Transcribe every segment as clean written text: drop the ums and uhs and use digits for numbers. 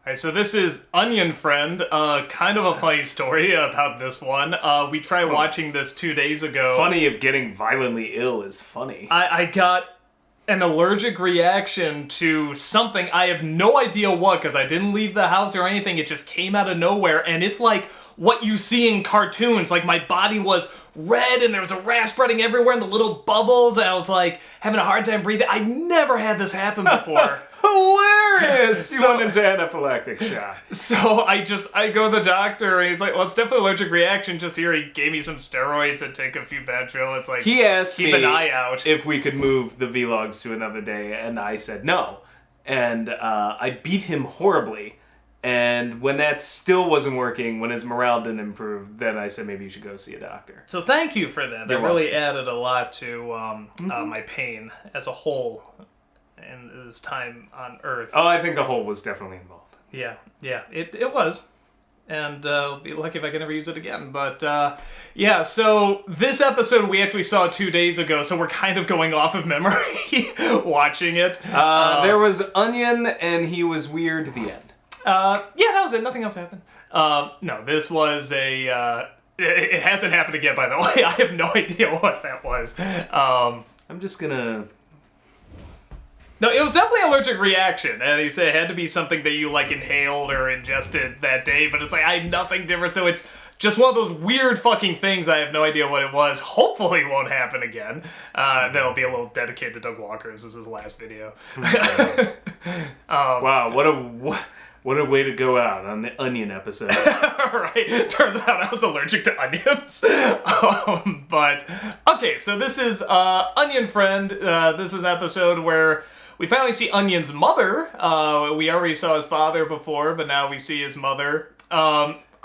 Alright, so this is Onion Friend, kind of a funny story about this one. We tried watching this 2 days ago. Funny if getting violently ill is funny. I got an allergic reaction to something. I have no idea what, because I didn't leave the house or anything. It just came out of nowhere, and it's like what you see in cartoons. Like, my body was red, and there was a rash spreading everywhere, and the little bubbles, and I was like having a hard time breathing. I never had this happen before. Hilarious! You went into anaphylactic shock. So I go to the doctor, and he's like, well, it's definitely allergic reaction. Just here, he gave me some steroids and take a few Benadryl. It's like, He asked keep me an eye out. if we could move the vlogs to another day, and I said no. And I beat him horribly. And when that still wasn't working, when his morale didn't improve, then I said maybe you should go see a doctor. So thank you for that. You're That really added a lot to my pain as a whole in this time on Earth. Oh, I think the hole was definitely involved. Yeah, it was. And I'll be lucky if I can ever use it again. But yeah, so this episode we actually saw 2 days ago, so we're kind of going off of memory watching it. There was Onion, and he was weird at the end. Yeah, that was it. Nothing else happened. No, this was a... it hasn't happened again, by the way. I have no idea what that was. I'm just gonna... No, it was definitely an allergic reaction. And he said it had to be something that you, like, inhaled or ingested that day. But it's like, I had nothing different. So it's just one of those weird fucking things. I have no idea what it was. Hopefully it won't happen again. That'll be a little dedicated to Doug Walker. This is his last video. Wow, what a way to go out on the Onion episode. Right. Turns out I was allergic to onions. But, okay, so this is Onion Friend. This is an episode where we finally see Onion's mother. We already saw his father before, but now we see his mother.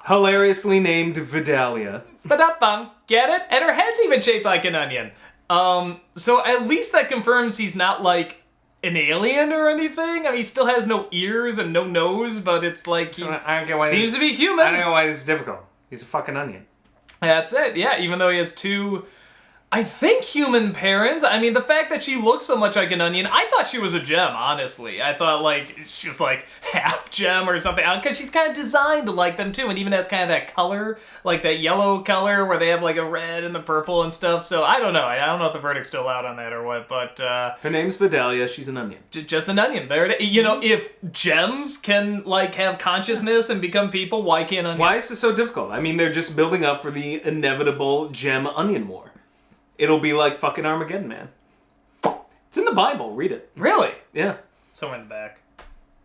Hilariously named Vidalia. Ba-da-bum. Get it? And her head's even shaped like an onion. So at least that confirms he's not, like, an alien or anything. I mean, he still has no ears and no nose, but it's like he seems to be human. I don't know why this is difficult. He's a fucking onion. That's it, yeah, even though he has two, I think, human parents. I mean, the fact that she looks so much like an onion, I thought she was a gem, honestly. I thought, like, she was, like, half gem or something, because she's kind of designed like them, too, and even has kind of that color, like that yellow color where they have, like, a red and the purple and stuff, so I don't know. I don't know if the verdict's still out on that or what, but... Her name's Vidalia, she's an onion. Just an onion. There, you know, if gems can, like, have consciousness and become people, why can't onions? Why is this so difficult? I mean, they're just building up for the inevitable gem-onion war. It'll be like fucking Armageddon, man. It's in the Bible. Read it. Really? Yeah. Somewhere in the back.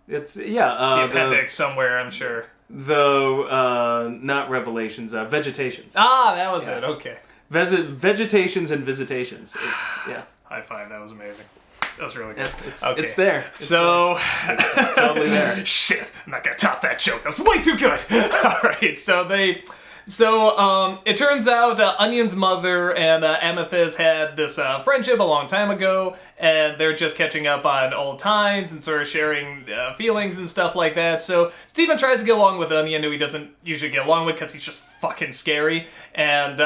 It's, The yeah. appendix somewhere, I'm sure. Not Revelations, Vegetations. Ah, that was Yeah. it. Okay. Vegetations and Visitations. It's, yeah. High five. That was amazing. That was really good. Yeah, it's there. It's It's totally there. Shit. I'm not gonna top that joke. That was way too good. All right. So it turns out Onion's mother and Amethyst had this friendship a long time ago, and they're just catching up on old times and sort of sharing feelings and stuff like that. So Steven tries to get along with Onion, who he doesn't usually get along with because he's just fucking scary, and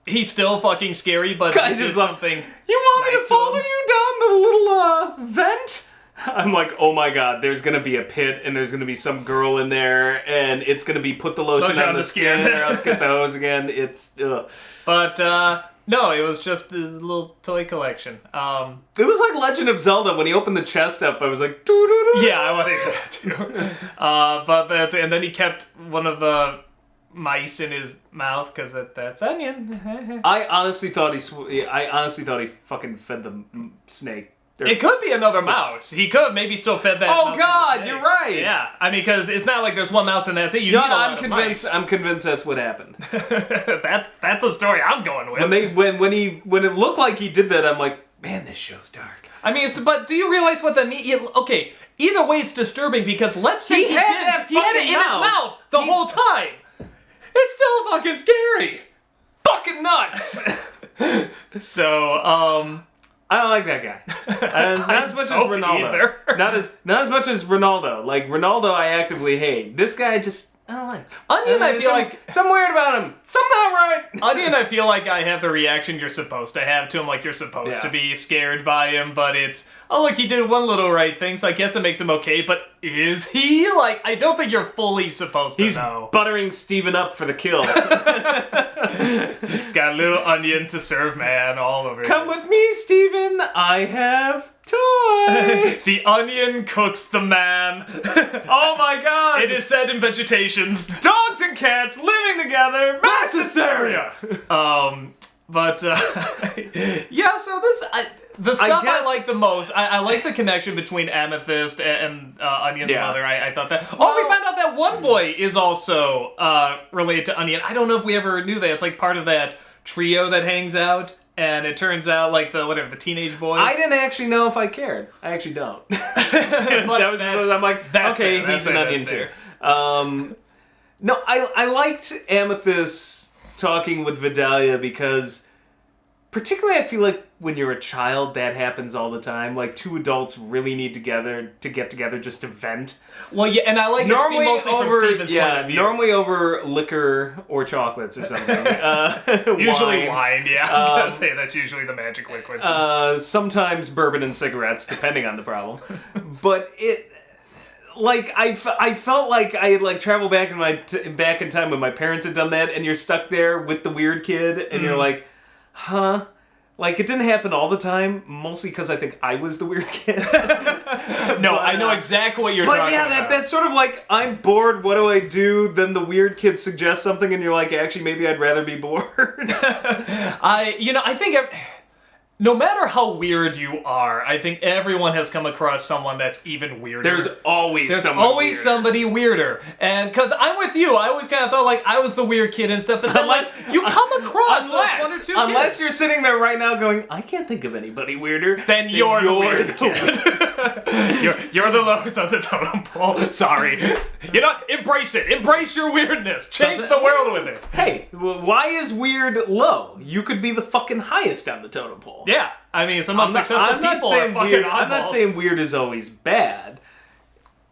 he's still fucking scary, but I he just did love- something. You want me nice to follow him. you down the little vent? I'm like, oh my god, there's gonna be a pit, and there's gonna be some girl in there, and it's gonna be put the lotion on the skin, or else get the hose again. It's, ugh. But, no, it was just this little toy collection. It was like Legend of Zelda. When he opened the chest up, I was like, doo-doo-doo. Yeah, I want to hear that too. But that's it. And then he kept one of the mice in his mouth, because that's Onion. I honestly thought he fucking fed the snake. It could be another mouse. He could have maybe still fed that. Oh mouse god, in the you're snake. right. Yeah, I mean, because it's not like there's one mouse and that's it. You No, need a lot I'm of convinced. mice. I'm convinced that's what happened. That's the story I'm going with. When it looked like he did that, I'm like, man, this show's dark. I mean, but do you realize what that means? Okay, either way, it's disturbing because let's say he had it in his mouth the whole time. It's still fucking scary. Fucking nuts. So, I don't like that guy. And not as much as don't Ronaldo. either. Not as much as Ronaldo. Like Ronaldo, I actively hate. This guy just I don't like. Onion, I feel like something weird about him. Something not right. Onion, I feel like I have the reaction you're supposed to have to him, like you're supposed to be scared by him, but it's, oh look, he did one little right thing, so I guess it makes him okay, but is he? Like, I don't think you're fully supposed to know. He's buttering Steven up for the kill. Got a little onion to serve man all over. Come with me, Steven. I have toys. The onion cooks the man. Oh my god. It is said in Vegetations. Dogs and cats living together. Mass hysteria. But yeah, so this the stuff I guess- like the most. I like the connection between Amethyst and Onion's mother. I thought that. We found out that one boy is also related to Onion. I don't know if we ever knew that. It's like part of that trio that hangs out. And it turns out, like, the teenage boys. I didn't actually know if I cared. I actually don't. I'm like, okay, he's an onion too. No, I liked Amethyst talking with Vidalia because, particularly, I feel like when you're a child, that happens all the time. Like, two adults really need to get together just to vent. Well, yeah, and I like it seen mostly from Steven's point of view. Normally over liquor or chocolates or something. Usually wine, yeah. I was gonna say that's usually the magic liquid. Sometimes bourbon and cigarettes, depending on the problem. But it, like, I felt like I had like traveled back back in time when my parents had done that, and you're stuck there with the weird kid, and you're like, huh? Like, it didn't happen all the time, mostly because I think I was the weird kid. No, I know exactly what you're talking about. But yeah, that's sort of like, I'm bored, what do I do? Then the weird kid suggests something, and you're like, actually, maybe I'd rather be bored. I think no matter how weird you are, I think everyone has come across someone that's even weirder. There's always somebody weirder. And because I'm with you, I always kind of thought like I was the weird kid and stuff, but then you come across like one or two Unless kids. you're sitting there right now going, I can't think of anybody weirder. Then you're the weird kid. you're the lowest on the totem pole. Sorry. Embrace it. Embrace your weirdness. Change the world with it. Hey, why is weird low? You could be the fucking highest on the totem pole. Yeah, I mean, some of the successful people are fucking oddballs. I'm not saying weird is always bad.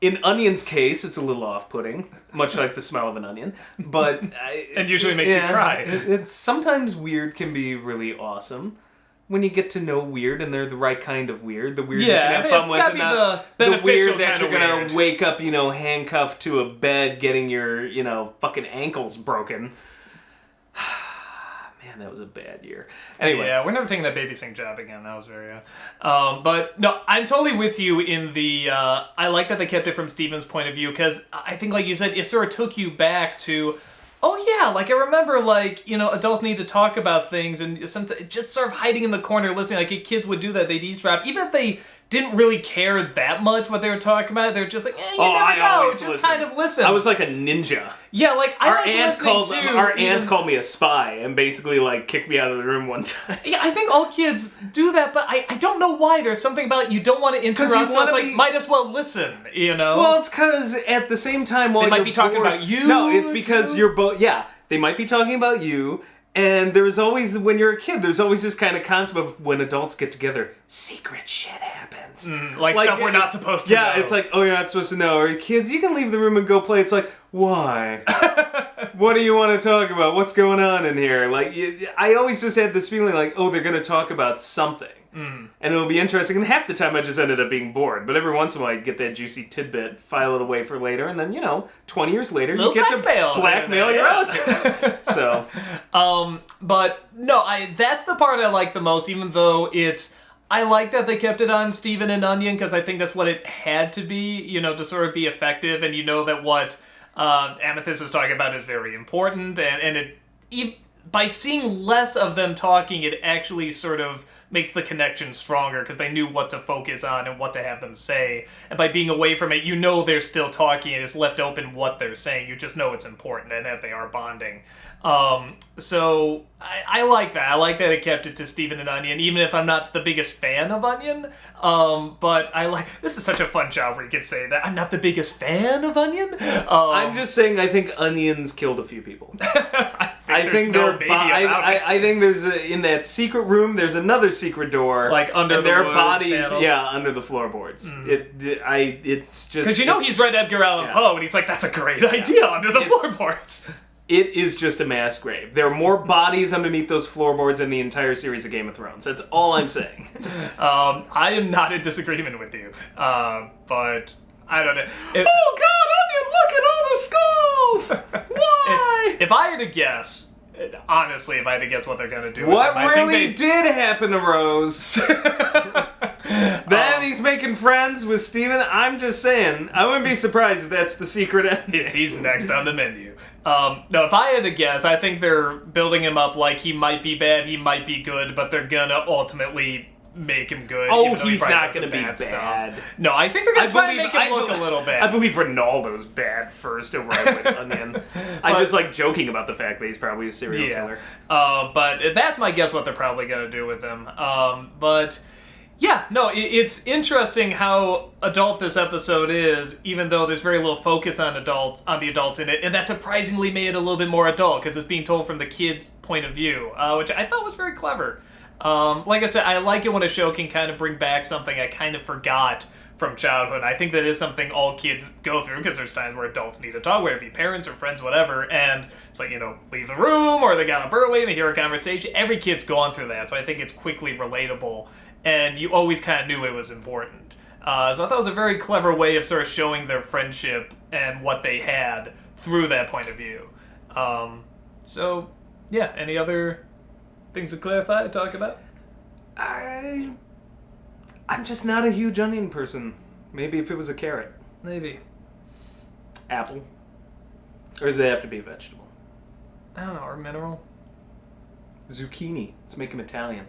In Onion's case, it's a little off-putting, much like the smell of an onion. But and usually makes you cry. It's sometimes weird can be really awesome when you get to know weird, and they're the right kind of weird. The weird you can have fun with, and not the weird that you're gonna wake up, handcuffed to a bed, getting your, fucking ankles broken. Man, that was a bad year. Anyway. Yeah, we're never taking that babysitting job again. That was very... but, no, I'm totally with you in the... I like that they kept it from Steven's point of view, because I think, like you said, it sort of took you back to... Oh, yeah, like, I remember, like, adults need to talk about things, and sometimes just sort of hiding in the corner listening, like, kids would do that, they'd eavesdrop, even if they didn't really care that much what they were talking about, they were just like, you never know, just kind of listen. I was like a ninja. Yeah, like, Our aunt called me a spy, and basically, like, kicked me out of the room one time. Yeah, I think all kids do that, but I don't know why. There's something about you don't want to interrupt, so it's like, might as well listen, Well, it's because at the same time, while they might be talking about you. No, it's because you're both, they might be talking about you, and there's always, when you're a kid, there's always this kind of concept of when adults get together, secret shit happens. Like stuff we're not supposed to know. Yeah, it's like, oh, you're not supposed to know. Or kids, you can leave the room and go play. It's like, why? What do you want to talk about? What's going on in here? Like, I always just had this feeling like, oh, they're going to talk about something. And it'll be interesting. And half the time I just ended up being bored. But every once in a while I'd get that juicy tidbit, file it away for later, and then, 20 years later, you get to blackmail your relatives. So. But, no, that's the part I like the most, even though I like that they kept it on Steven and Onion, because I think that's what it had to be, to sort of be effective, and that what Amethyst is talking about is very important, and by seeing less of them talking, it actually sort of makes the connection stronger, because they knew what to focus on and what to have them say. And by being away from it, they're still talking, and it's left open what they're saying. You just know it's important and that they are bonding. So I like that. I like that it kept it to Steven and Onion, even if I'm not the biggest fan of Onion. But this is such a fun job where you can say that. I'm not the biggest fan of Onion. I'm just saying I think Onions killed a few people. I think no they're. maybe about it. I think there's in that secret room. There's another secret door, Like under and the their wood bodies. panels? Yeah, under the floorboards. It's just Because he's read Edgar Allan Yeah. Poe, and he's like, that's a great idea under the It's- floorboards. It is just a mass grave. There are more bodies underneath those floorboards than the entire series of Game of Thrones. That's all I'm saying. I am not in disagreement with you, but I don't know. Oh God, Onion! Look at all the skulls. Why? If I had to guess, honestly, if I had to guess what they're gonna do, What with them, I think really did happen to Rose? Then he's making friends with Steven. I'm just saying. I wouldn't be surprised if that's the secret ending. he's next on the menu. No, if I had to guess, I think they're building him up like he might be bad, he might be good, but they're gonna ultimately make him good. Oh, even though he he's probably not does some gonna be bad bad. stuff. No, I think they're gonna try and make him look a little bad. I believe Ronaldo's bad first over Onion. I just like joking about the fact that he's probably a serial killer. But that's my guess what they're probably gonna do with him. But yeah, no, it's interesting how adult this episode is, even though there's very little focus on the adults in it, and that surprisingly made it a little bit more adult because it's being told from the kid's point of view, which I thought was very clever. Like I said, I like it when a show can kind of bring back something I kind of forgot from childhood. I think that is something all kids go through because there's times where adults need to talk, whether it be parents or friends, whatever, and it's like, leave the room or they got up early and they hear a conversation. Every kid's gone through that, so I think it's quickly relatable, and you always kind of knew it was important. So I thought it was a very clever way of sort of showing their friendship and what they had through that point of view. So, yeah, any other things to clarify, talk about? I'm just not a huge onion person. Maybe if it was a carrot. Maybe. Apple. Or does it have to be a vegetable? I don't know, or mineral? Zucchini. Let's make him Italian.